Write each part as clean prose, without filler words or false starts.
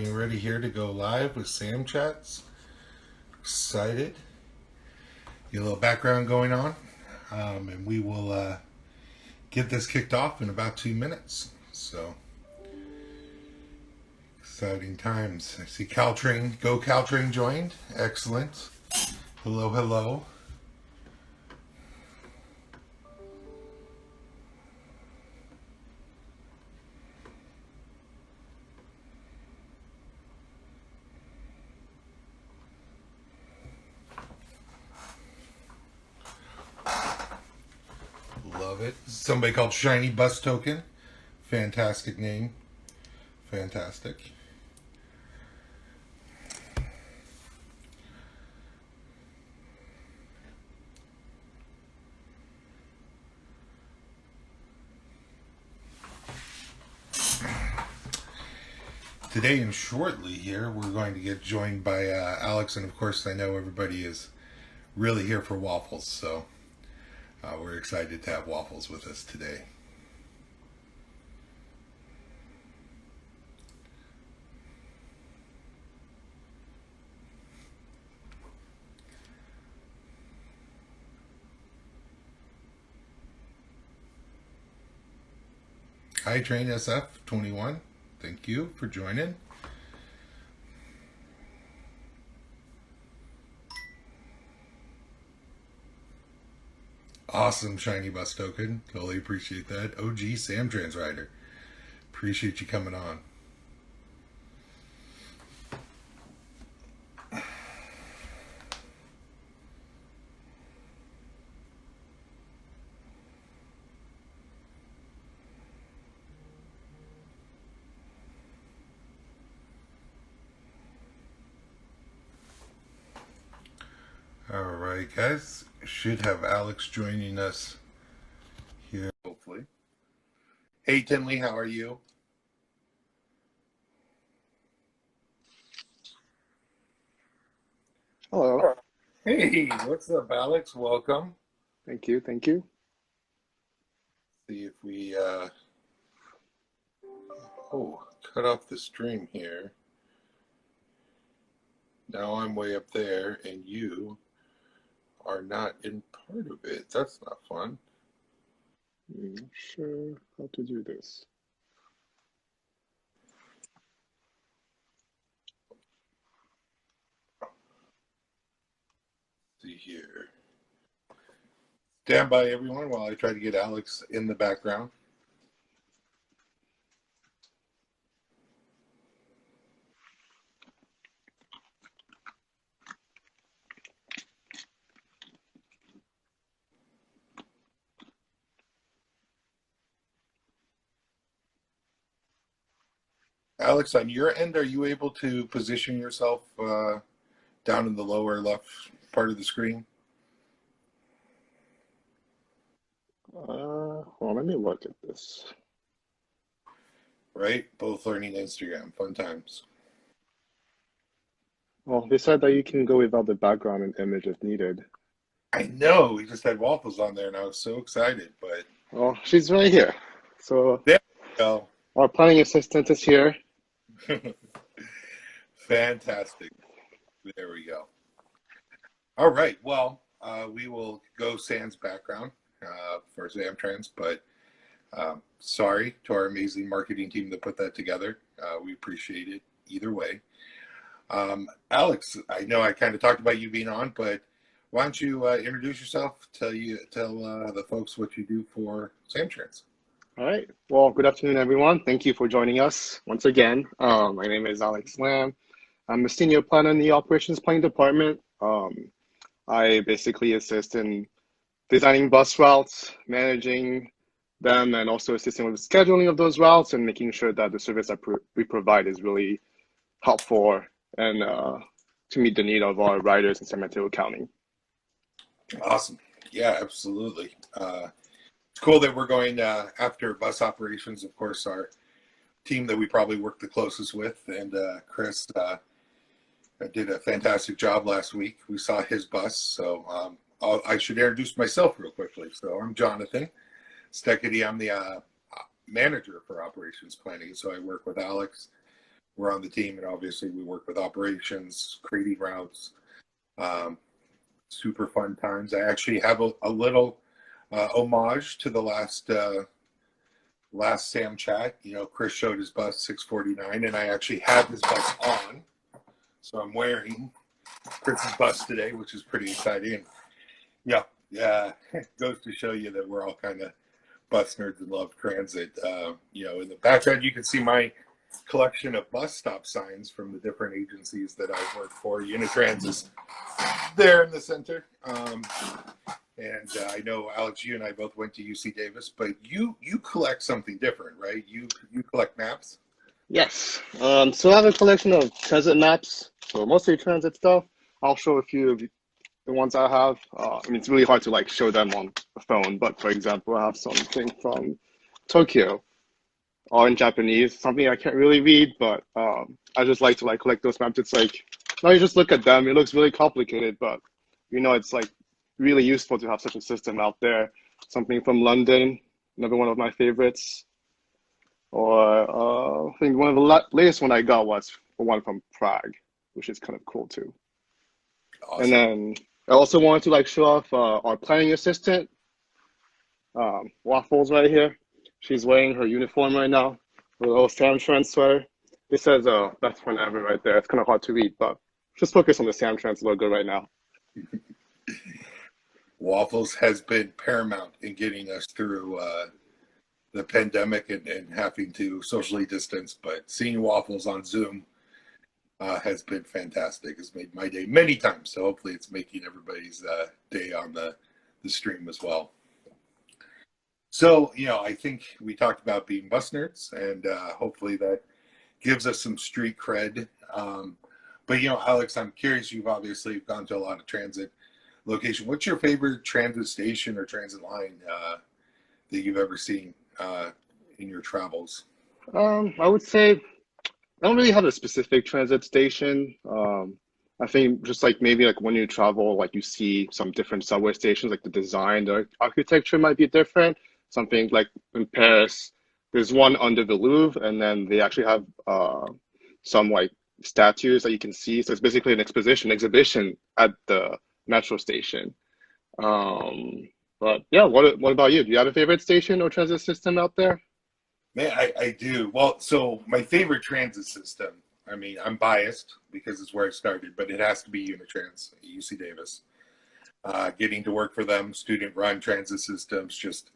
getting ready here to go live with SamChats. Excited. Get a little background going on, and we will get this kicked off in about 2 minutes. So, exciting times. I see Caltrain, Go Caltrain joined. Excellent. Hello, hello. Love it. Somebody called Shiny Bus Token. Fantastic name. Fantastic. Today and shortly here, we're going to get joined by Alex, and of course I know everybody is really here for Waffles, so we're excited to have Waffles with us today. Hi, Train SF21. Thank you for joining. Awesome, Shiny Bus Token. Totally appreciate that. OG SamTrans Rider. Appreciate you coming on. All right, guys. Should have Alex joining us here, hopefully. Hey, Tinley, how are you? Hello. Hey, what's up, Alex? Welcome. Thank you. Thank you. See if we cut off the stream here. Now I'm way up there, and you are not in part of it. That's not fun. I'm not sure how to do this. Let's see here. Stand by, everyone, while I try to get Alex in the background. Alex, on your end, are you able to position yourself down in the lower left part of the screen? Well, let me look at this. Right? Both learning Instagram. Fun times. Well, they said that you can go without the background and image if needed. I know. We just had Waffles on there, and I was so excited, but... Well, she's right here. So there we go. Our planning assistant is here. Fantastic. There we go. All right. Well, we will go sans background for SamTrans, but sorry to our amazing marketing team that put that together. We appreciate it either way. Alex, I know I kind of talked about you being on, but why don't you introduce yourself? Tell the folks what you do for SamTrans. All right. Well, good afternoon, everyone. Thank you for joining us once again. My name is Alex Lamb. I'm a senior planner in the operations planning department. I basically assist in designing bus routes, managing them, and also assisting with the scheduling of those routes and making sure that the service that we provide is really helpful and to meet the need of our riders in San Mateo County. Awesome. Yeah, absolutely. It's cool that we're going after bus operations. Of course, our team that we probably work the closest with, and Chris did a fantastic job last week. We saw his bus, so I should introduce myself real quickly. So I'm Jonathan Steketee. I'm the manager for operations planning, so I work with Alex. were on the team, and obviously we work with operations, creating routes. Super fun times. I actually have a little homage to the last SamChat. You know, Chris showed his bus 649, and I actually have his bus on, so I'm wearing Chris's bus today, which is pretty exciting. And yeah, it goes to show you that we're all kind of bus nerds and love transit. You know, in the background, you can see my collection of bus stop signs from the different agencies that I've worked for. Unitrans is there in the center. And I know, Alex, you and I both went to UC Davis, but you collect something different, right? You collect maps? Yes. So I have a collection of transit maps, so mostly transit stuff. I'll show a few of the ones I have. I mean, it's really hard to like show them on the phone, but for example, I have something from Tokyo, all in Japanese, something I can't really read, but I just like to like collect those maps. It's like, now you just look at them, it looks really complicated, but you know, it's like really useful to have such a system out there. Something from London, another one of my favorites. Or I think one of the latest one I got was one from Prague, which is kind of cool too. Awesome. And then I also wanted to like show off our planning assistant, Waffle's right here. She's wearing her uniform right now, her little SamTrans sweater. It says best friend ever right there. It's kind of hard to read, but just focus on the SamTrans logo right now. Waffles has been paramount in getting us through the pandemic and having to socially distance, but seeing Waffles on Zoom has been fantastic. It's made my day many times, so hopefully it's making everybody's day on the stream as well. So, you know, I think we talked about being bus nerds, and hopefully that gives us some street cred. But, you know, Alex, I'm curious, you've obviously gone to a lot of transit location. What's your favorite transit station or transit line that you've ever seen in your travels? I would say I don't really have a specific transit station. I think just like maybe like when you travel, like you see some different subway stations, like the design, the architecture might be different. Something like in Paris, there's one under the Louvre, and then they actually have some like statues that you can see. So it's basically an exhibition at the metro station. But yeah, what about you? Do you have a favorite station or transit system out there? Man, I do. Well, so my favorite transit system, I mean, I'm biased because it's where I started, but it has to be Unitrans at UC Davis. Getting to work for them, student-run transit systems, just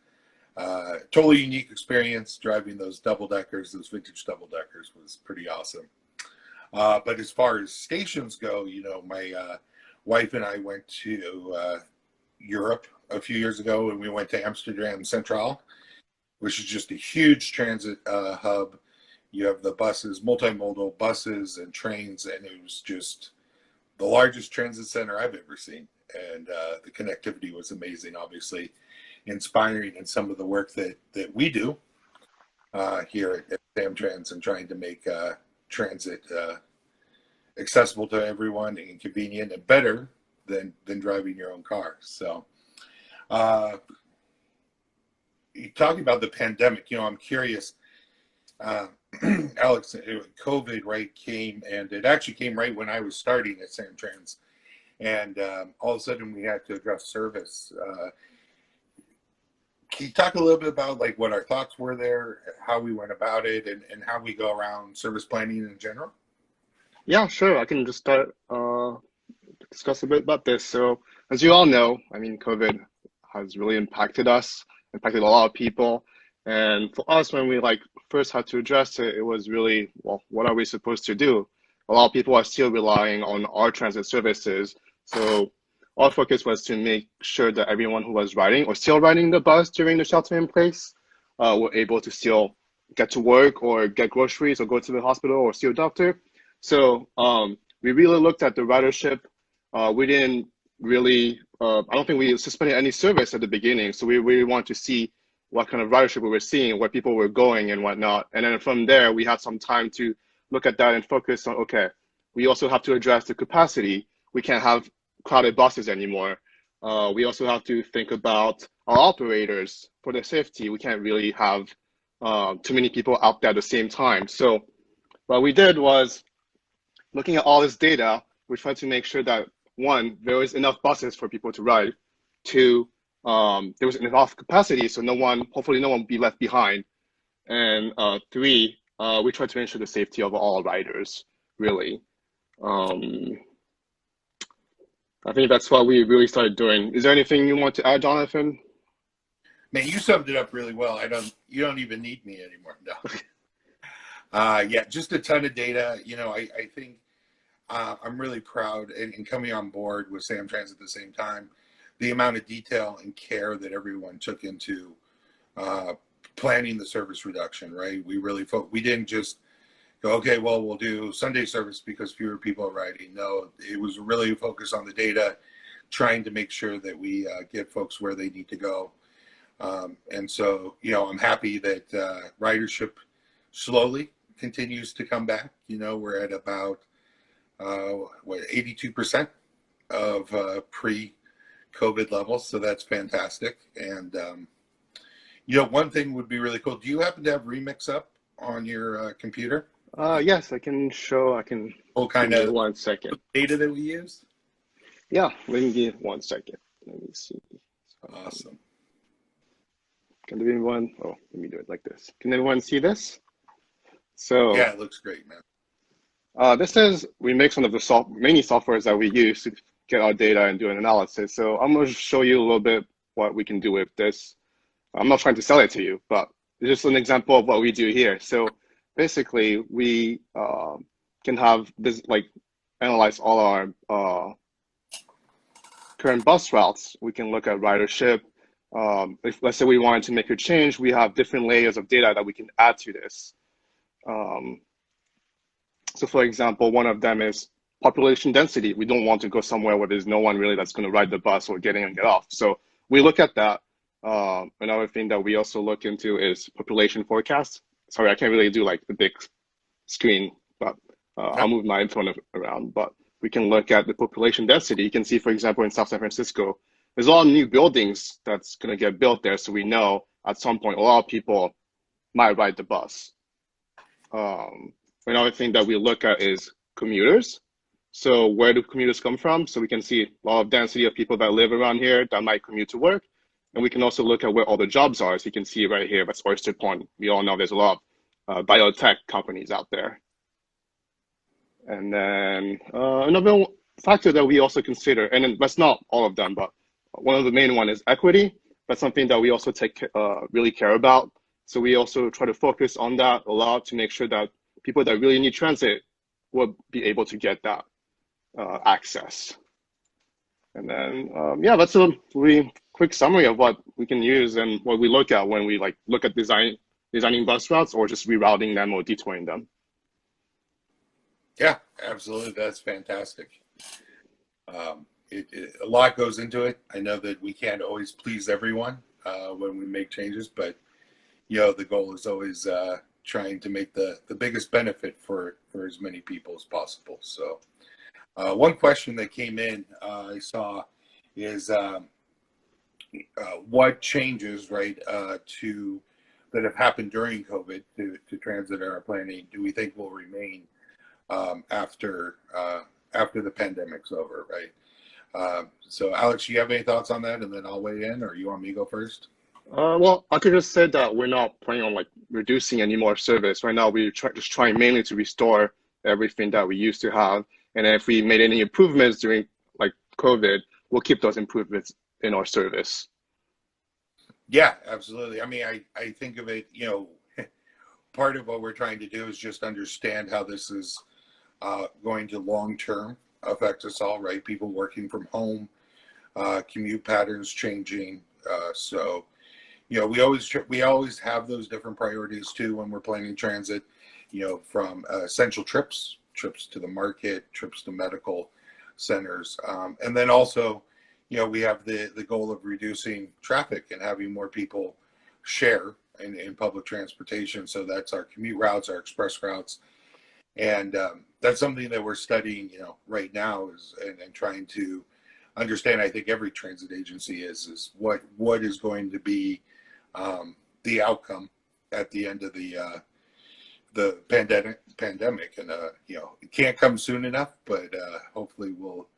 totally unique experience. Driving those double-deckers, those vintage double-deckers was pretty awesome. But as far as stations go, you know, my wife and I went to Europe a few years ago, and we went to Amsterdam Central, which is just a huge transit hub. You have the buses, multimodal buses and trains, and it was just the largest transit center I've ever seen. And the connectivity was amazing, obviously inspiring in some of the work that we do here at SamTrans and trying to make transit accessible to everyone and convenient and better than driving your own car. So you talking about the pandemic, you know, I'm curious, Alex, COVID, right, came, and it actually came right when I was starting at SamTrans, and all of a sudden we had to address service. Can you talk a little bit about like what our thoughts were there, how we went about it, and how we go around service planning in general? Yeah, sure. I can just start discuss a bit about this. So, as you all know, I mean, COVID has really impacted us, impacted a lot of people. And for us, when we like first had to address it, it was really, well, what are we supposed to do? A lot of people are still relying on our transit services. So our focus was to make sure that everyone who was riding or still riding the bus during the shelter in place were able to still get to work or get groceries or go to the hospital or see a doctor. So we really looked at the ridership. We didn't really, I don't think we suspended any service at the beginning. So we really wanted to see what kind of ridership we were seeing, where people were going and whatnot. And then from there, we had some time to look at that and focus on, okay, we also have to address the capacity. We can't have crowded buses anymore. We also have to think about our operators for their safety. We can't really have too many people out there at the same time. So what we did was, looking at all this data, we tried to make sure that, one, there was enough buses for people to ride. Two, there was enough capacity, so hopefully no one will be left behind. And three, we tried to ensure the safety of all riders, really. I think that's what we really started doing. Is there anything you want to add, Jonathan? Man, you summed it up really well. You don't even need me anymore. No. Yeah, just a ton of data. I think I'm really proud and coming on board with SamTrans at the same time, the amount of detail and care that everyone took into planning the service reduction, right? We didn't just go, okay, well, we'll do Sunday service because fewer people are riding. No, it was really focused on the data, trying to make sure that we get folks where they need to go. And so, I'm happy that ridership slowly continues to come back. We're at about 82% of pre-COVID levels, so that's fantastic. And one thing would be really cool. Do you happen to have Remix up on your computer? Yes, I can show. What kind of 1 second. data that we use? Yeah, let me give 1 second. Let me see. Awesome. Can everyone? Oh, let me do it like this. Can everyone see this? So yeah, it looks great, man. This is Remix, one of the many softwares that we use to get our data and do an analysis. So I'm going to show you a little bit what we can do with this. I'm not trying to sell it to you, but it's just an example of what we do here. So basically, we can have this, analyze all our current bus routes. We can look at ridership. If, let's say, we wanted to make a change, we have different layers of data that we can add to this. So for example, one of them is population density. We don't want to go somewhere where there's no one really that's going to ride the bus or get in and get off. So we look at that. Another thing that we also look into is population forecast. Sorry, I can't really do the big screen, but I'll move my phone around. But we can look at the population density. You can see, for example, in South San Francisco, there's a lot of new buildings that's going to get built there. So we know at some point, a lot of people might ride the bus. Another thing that we look at is commuters. So where do commuters come from? So we can see a lot of density of people that live around here that might commute to work. And we can also look at where all the jobs are. So you can see right here, that's Oyster Point. We all know there's a lot of biotech companies out there. And then another factor that we also consider, and then that's not all of them, but one of the main one is equity. That's something that we also really care about. So we also try to focus on that a lot to make sure that people that really need transit will be able to get that access. And then, yeah, that's a really quick summary of what we can use and what we look at when we look at designing bus routes or just rerouting them or detouring them. Yeah, absolutely. That's fantastic. A lot goes into it. I know that we can't always please everyone when we make changes, but the goal is always trying to make the biggest benefit for as many people as possible. So one question that came in, I saw, is what changes, right, that have happened during COVID to transit and our planning do we think will remain after the pandemic's over, right? So Alex, you have any thoughts on that, and then I'll weigh in, or you want me to go first? Well, I could just say that we're not planning on reducing any more service. Right now, we're just trying mainly to restore everything that we used to have. And if we made any improvements during COVID, we'll keep those improvements in our service. Yeah, absolutely. I mean, I think of it, part of what we're trying to do is just understand how this is going to long-term affect us all, right? People working from home, commute patterns changing. So, we always have those different priorities too when we're planning transit, from essential trips to the market, trips to medical centers. And then also, we have the goal of reducing traffic and having more people share in public transportation. So that's our commute routes, our express routes. And that's something that we're studying, right now and trying to understand. I think every transit agency is what is going to be the outcome at the end of the pandemic, and it can't come soon enough, but hopefully we'll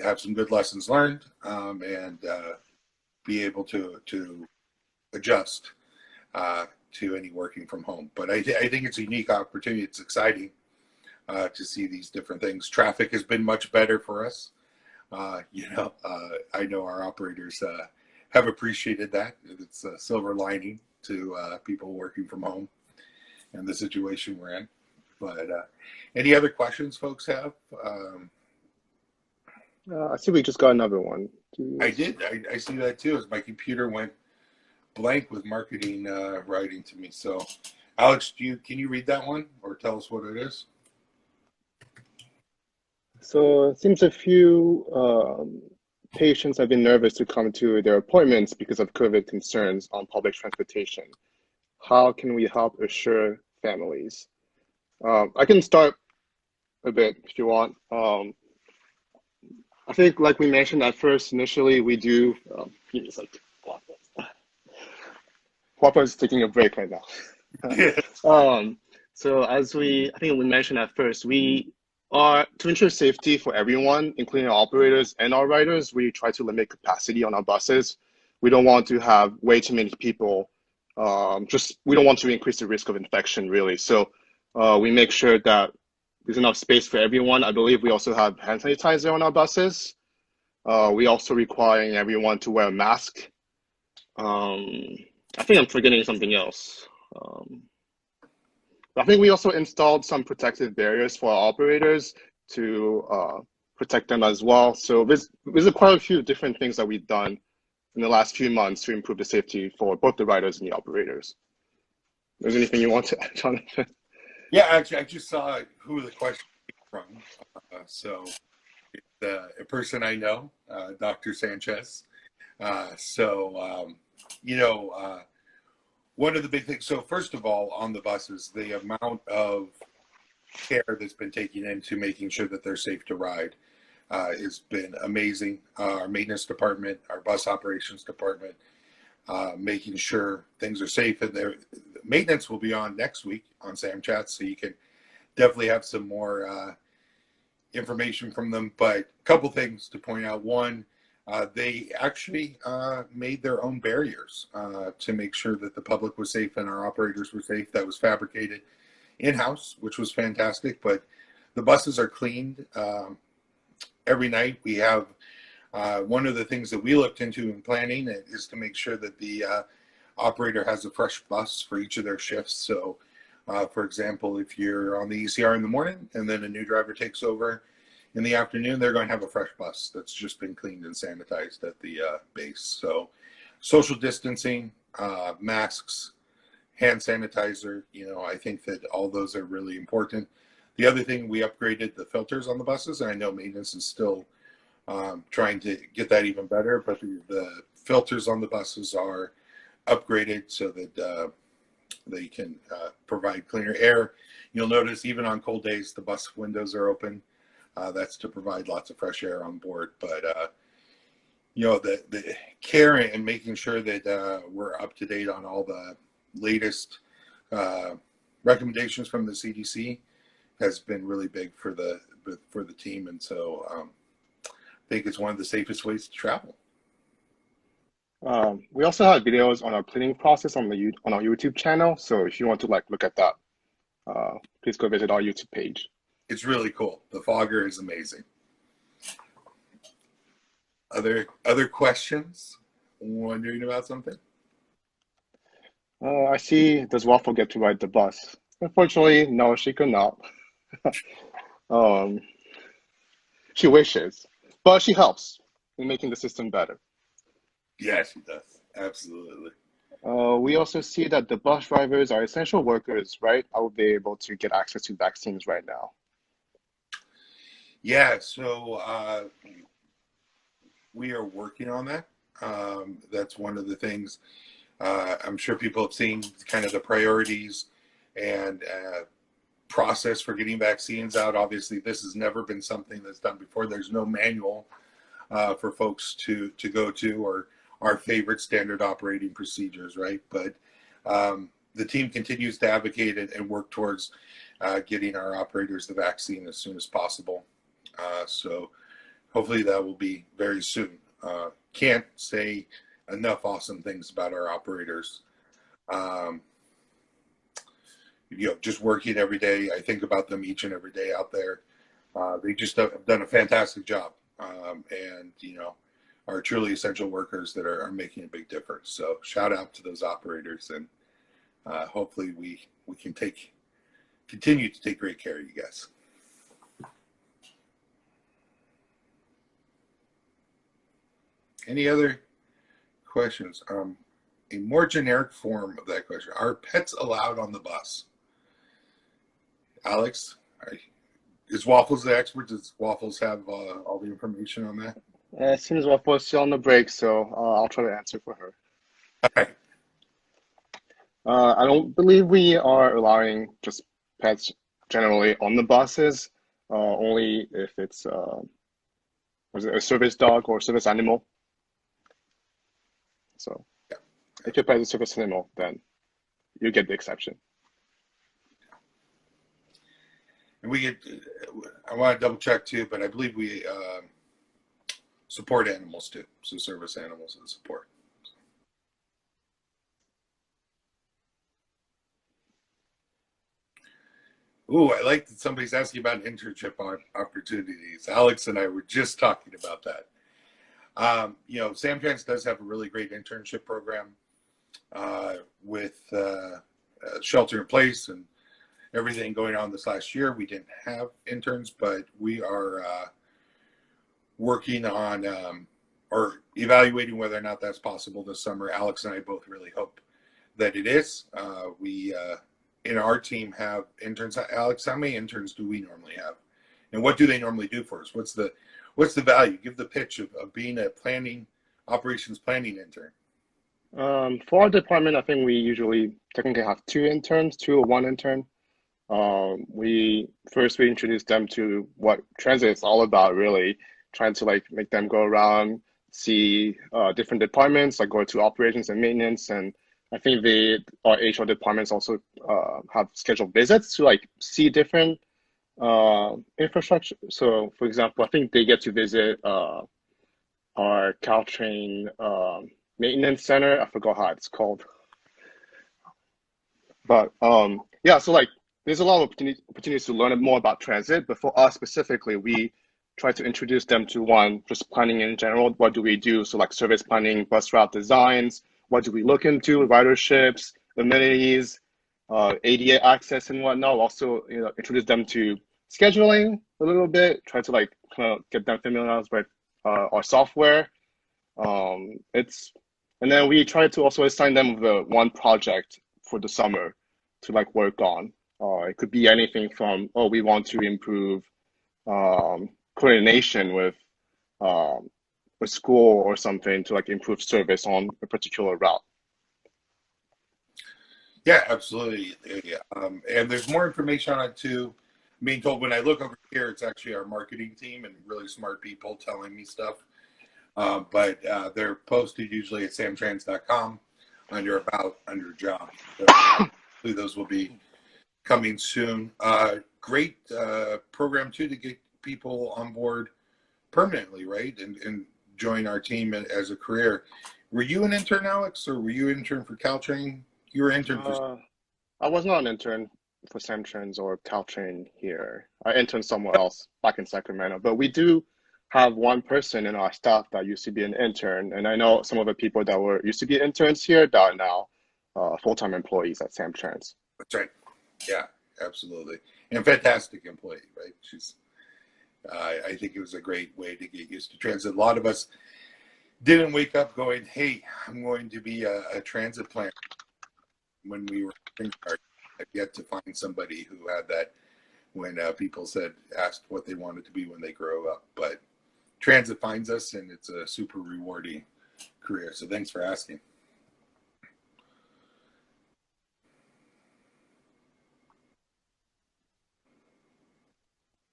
have some good lessons learned, and be able to adjust to any working from home. But I think it's a unique opportunity. It's exciting to see these different things. Traffic has been much better for us. I know our operators have appreciated that. It's a silver lining to people working from home and the situation we're in. But any other questions folks have? I see we just got another one. I did. I see that too, as my computer went blank with marketing writing to me. So, Alex, can you read that one or tell us what it is? So it seems a few patients have been nervous to come to their appointments because of COVID concerns on public transportation. How can we help assure families? I can start a bit if you want. I think, like we mentioned at first, initially we do. It's like Waffle is taking a break right now. So I think we mentioned at first, we are to ensure safety for everyone, including our operators and our riders. We try to limit capacity on our buses. We don't want to have way too many people. We don't want to increase the risk of infection, really. So we make sure that there's enough space for everyone. I believe we also have hand sanitizer on our buses. We also requiring everyone to wear a mask. I think I'm forgetting something else. I think we also installed some protective barriers for our operators to protect them as well. So there's quite a few different things that we've done in the last few months to improve the safety for both the riders and the operators. Is there anything you want to add, Jonathan? Yeah, actually, I just saw who the question came from. So it's a person I know, Dr. Sanchez. One of the big things, so first of all, on the buses, the amount of care that's been taken into making sure that they're safe to ride has been amazing. Our maintenance department, our bus operations department, making sure things are safe. And the maintenance will be on next week on SamChat, so you can definitely have some more information from them. But a couple things to point out. One, they actually made their own barriers to make sure that the public was safe and our operators were safe. That was fabricated in-house, which was fantastic. But the buses are cleaned every night. We have one of the things that we looked into in planning is to make sure that the operator has a fresh bus for each of their shifts. So, for example, if you're on the ECR in the morning and then a new driver takes over in the afternoon, they're going to have a fresh bus that's just been cleaned and sanitized at the base. So social distancing, masks, hand sanitizer, I think that all those are really important. The other thing, we upgraded the filters on the buses, and I know maintenance is still trying to get that even better, but the filters on the buses are upgraded so that they can provide cleaner air. You'll notice even on cold days, the bus windows are open. That's to provide lots of fresh air on board. But, the care and making sure that we're up to date on all the latest recommendations from the CDC has been really big for the team. And so I think it's one of the safest ways to travel. We also have videos on our cleaning process on our YouTube channel. So if you want to look at that, please go visit our YouTube page. It's really cool. The fogger is amazing. Other questions? Wondering about something? I see. Does Waffle get to ride the bus? Unfortunately, no, she could not. She wishes, but she helps in making the system better. Yeah, she does. Absolutely. We also see that the bus drivers are essential workers, right? I will be able to get access to vaccines right now. Yeah, so we are working on that. That's one of the things. I'm sure people have seen kind of the priorities and process for getting vaccines out. Obviously, this has never been something that's done before. There's no manual for folks to go to, or our favorite standard operating procedures, right? But the team continues to advocate and work towards getting our operators the vaccine as soon as possible. So hopefully that will be very soon. Can't say enough awesome things about our operators. Just working every day. I think about them each and every day out there. They just have done a fantastic job, and are truly essential workers that are making a big difference. So shout out to those operators, and hopefully we can continue to take great care of you guys. Any other questions? A more generic form of that question: are pets allowed on the bus? Alex, is Waffles the expert? Does Waffles have all the information on that? It seems Waffle is still on the break, so I'll try to answer for her. Okay. I don't believe we are allowing just pets generally on the buses, only if it's a service dog or service animal. So yeah. if your pet is a service animal, then you get the exception. And I want to double check too, but I believe we support animals too, so service animals and support. Ooh, I like that somebody's asking about internship opportunities. Alex and I were just talking about that. SamTrans does have a really great internship program with shelter in place and everything going on this last year. We didn't have interns, but we are working on or evaluating whether or not that's possible this summer. Alex and I both really hope that it is. We in our team have interns. Alex, how many interns do we normally have? And what do they normally do for us? What's the value? Give the pitch of being a operations planning intern. For our department, I think we usually technically have two or one intern. We introduce them to what transit is all about, really trying to make them go around, see different departments, go to operations and maintenance. And I think our HR departments also have scheduled visits to see different infrastructure. So for example, I think they get to visit our Caltrain maintenance center. I forgot how it's called. But yeah, so there's a lot of opportunities to learn more about transit, but for us specifically, we try to introduce them to just planning in general. What do we do? So service planning, bus route designs, what do we look into? Riderships, amenities, ADA access and whatnot. Also, introduce them to scheduling a little bit, try to kind of get them familiarized with our software. And then we try to also assign them with one project for the summer to work on. It could be anything from, we want to improve coordination with a school or something to improve service on a particular route. Yeah, absolutely. Yeah. And there's more information on it too. I'm being told when I look over here, it's actually our marketing team and really smart people telling me stuff. But they're posted usually at samtrans.com under job. So those will be coming soon. Great program too to get people on board permanently, right? And join our team as a career. Were you an intern, Alex, or were you an intern for Caltrain? You were an intern for... I was not an intern for SamTrans or Caltrain here. I interned somewhere else back in Sacramento, but we do have one person in our staff that used to be an intern, and I know some of the people that used to be interns here that are now full-time employees at SamTrans. That's right. Yeah, absolutely. And fantastic employee, right? She's I think it was a great way to get used to transit. A lot of us didn't wake up going, hey, I'm going to be a transit planner when we were I've yet to find somebody who had that when people asked what they wanted to be when they grow up. But transit finds us, and it's a super rewarding career. So thanks for asking.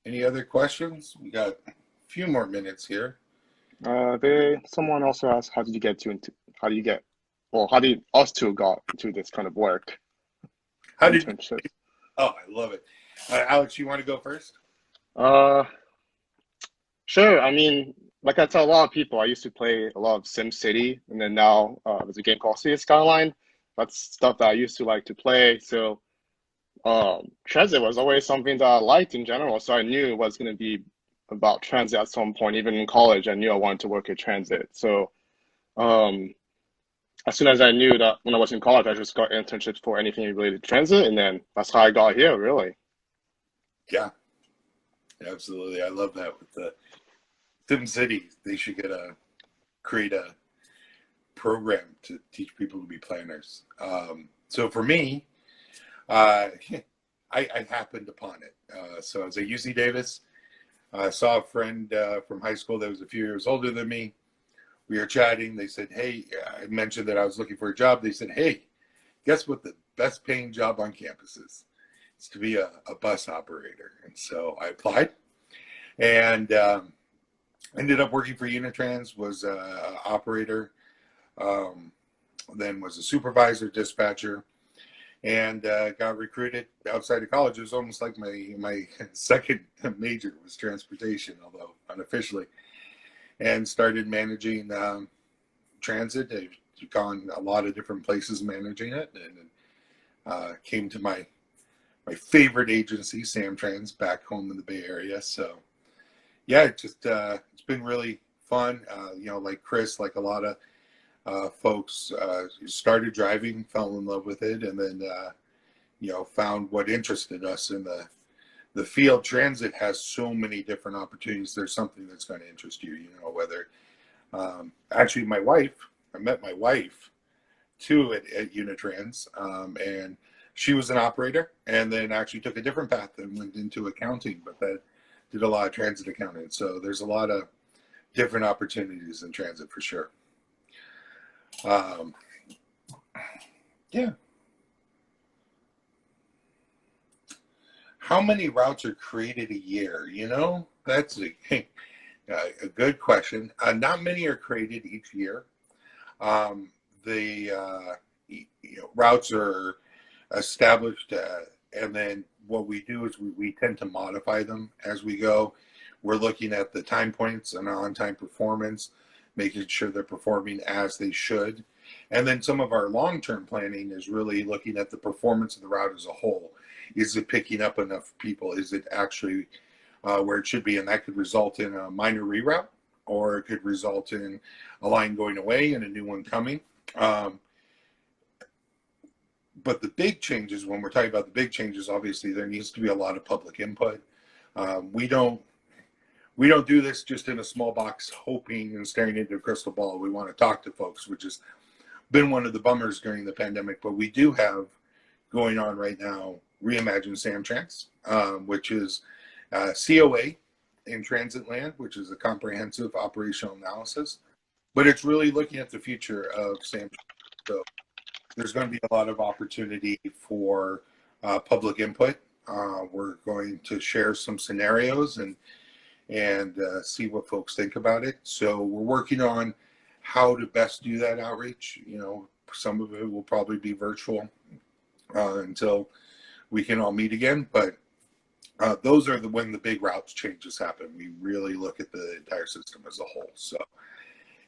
Any other questions? We got a few more minutes here. Someone also asked, how did us two got into this kind of work? How did? internships. Oh, I love it. Alex, you want to go first? Uh, sure. I mean, like I tell a lot of people, I used to play a lot of SimCity, and then now there's a game called City Skyline. That's stuff that I used to like to play. So transit was always something that I liked in general. So I knew it was going to be about transit at some point. Even in college, I knew I wanted to work at transit. So um, as soon as I knew that when I was in college, I just got internships for anything related to transit, and then that's how I got here, really. Yeah, absolutely. I love that with the Sim City. They should create a program to teach people to be planners. So for me, I happened upon it. So I was at UC Davis. I saw a friend from high school that was a few years older than me. We were chatting. They said, "Hey," I mentioned that I was looking for a job. They said, "Hey, guess what the best paying job on campus is? It's to be a bus operator." And so I applied and ended up working for Unitrans, was an operator, um, then was a supervisor, dispatcher, and got recruited outside of college. It was almost like my second major was transportation, although unofficially, and started managing transit. I've gone a lot of different places managing it, and came to my favorite agency, SamTrans, back home in the Bay Area. So yeah, it's been really fun. Like Chris, like a lot of folks, started driving, fell in love with it, and then found what interested us in the field. Transit has so many different opportunities. There's something that's going to interest you. Whether actually I met my wife too at Unitrans, and she was an operator, and then actually took a different path and went into accounting, but that did a lot of transit accounting. So there's a lot of different opportunities in transit for sure. Um, yeah. How many routes are created a year? That's a good question. Not many are created each year. The routes are established, and then what we do is we tend to modify them as we go. We're looking at the time points and on-time performance, making sure they're performing as they should. And then some of our long-term planning is really looking at the performance of the route as a whole. Is it picking up enough people? Is it actually where it should be? And that could result in a minor reroute, or it could result in a line going away and a new one coming. But the big changes, when we're talking about the big changes, obviously there needs to be a lot of public input. We don't do this just in a small box, hoping and staring into a crystal ball. We want to talk to folks, which has been one of the bummers during the pandemic. But we do have going on right now Reimagine SamTrans, which is COA in transit land, which is a comprehensive operational analysis. But it's really looking at the future of SamTrans. So there's going to be a lot of opportunity for public input. We're going to share some scenarios and see what folks think about it. So we're working on how to best do that outreach. Some of it will probably be virtual until we can all meet again. But those are when the big routes changes happen. We really look at the entire system as a whole. So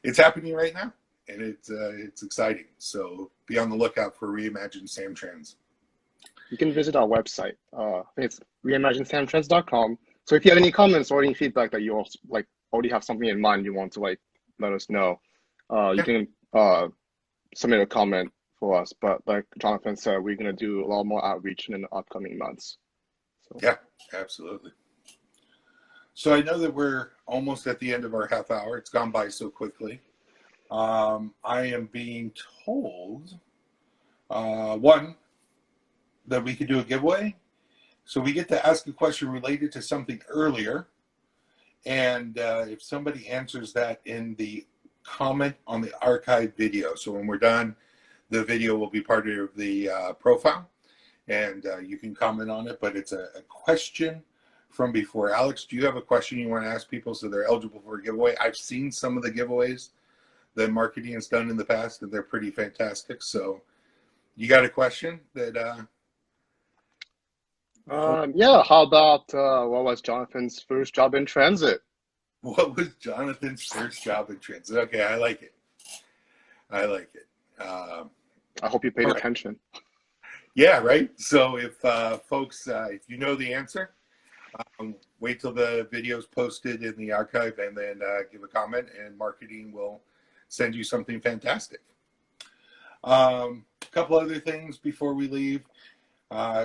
it's happening right now, and it's exciting. So be on the lookout for Reimagine SamTrans. You can visit our website. I think it's reimaginesamtrans.com. So if you have any comments or any feedback that you also, already have something in mind you want to let us know, you can submit a comment for us. But like Jonathan said, we're gonna do a lot more outreach in the upcoming months. So. Yeah, absolutely. So I know that we're almost at the end of our half hour. It's gone by so quickly. I am being told, one, that we could do a giveaway. So we get to ask a question related to something earlier. And if somebody answers that in the comment on the archive video. So when we're done, the video will be part of the profile. And you can comment on it. But it's a question from before. Alex, do you have a question you want to ask people so they're eligible for a giveaway? I've seen some of the giveaways that marketing has done in the past, and they're pretty fantastic. So you got a question that Yeah, how about what was Jonathan's first job in transit? What was Jonathan's first job in transit? Okay, I like it. I like it. I hope you paid All right. attention. Yeah, right. So if folks, if you know the answer, wait till the video's posted in the archive and then give a comment, and marketing will send you something fantastic. A couple other things before we leave.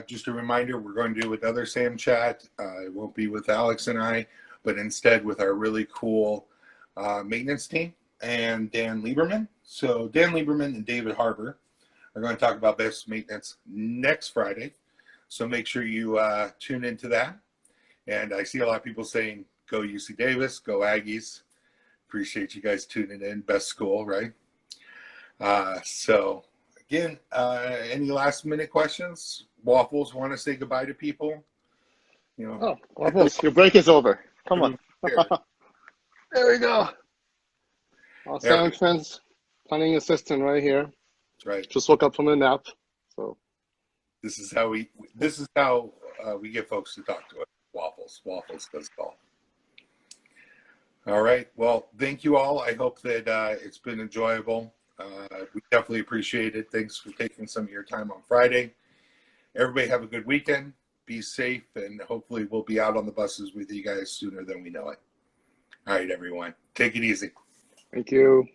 Just a reminder, we're going to do another SamChat. It won't be with Alex and I, but instead with our really cool maintenance team and Dan Lieberman. So Dan Lieberman and David Harbour are going to talk about best maintenance next Friday. So make sure you tune into that. And I see a lot of people saying, go UC Davis, go Aggies. Appreciate you guys tuning in. Best school, right? So again, any last minute questions? Waffles, want to say goodbye to people? You know, Oh, Waffles, your break is over. Come on. There we go. Our SamTrans planning assistant right here. That's right. Just woke up from a nap. So this is how we get folks to talk to us. Waffles does call. All right. Well, thank you all. I hope that it's been enjoyable. We definitely appreciate it. Thanks for taking some of your time on Friday. Everybody have a good weekend. Be safe, and hopefully we'll be out on the buses with you guys sooner than we know it. All right, everyone. Take it easy. thank you.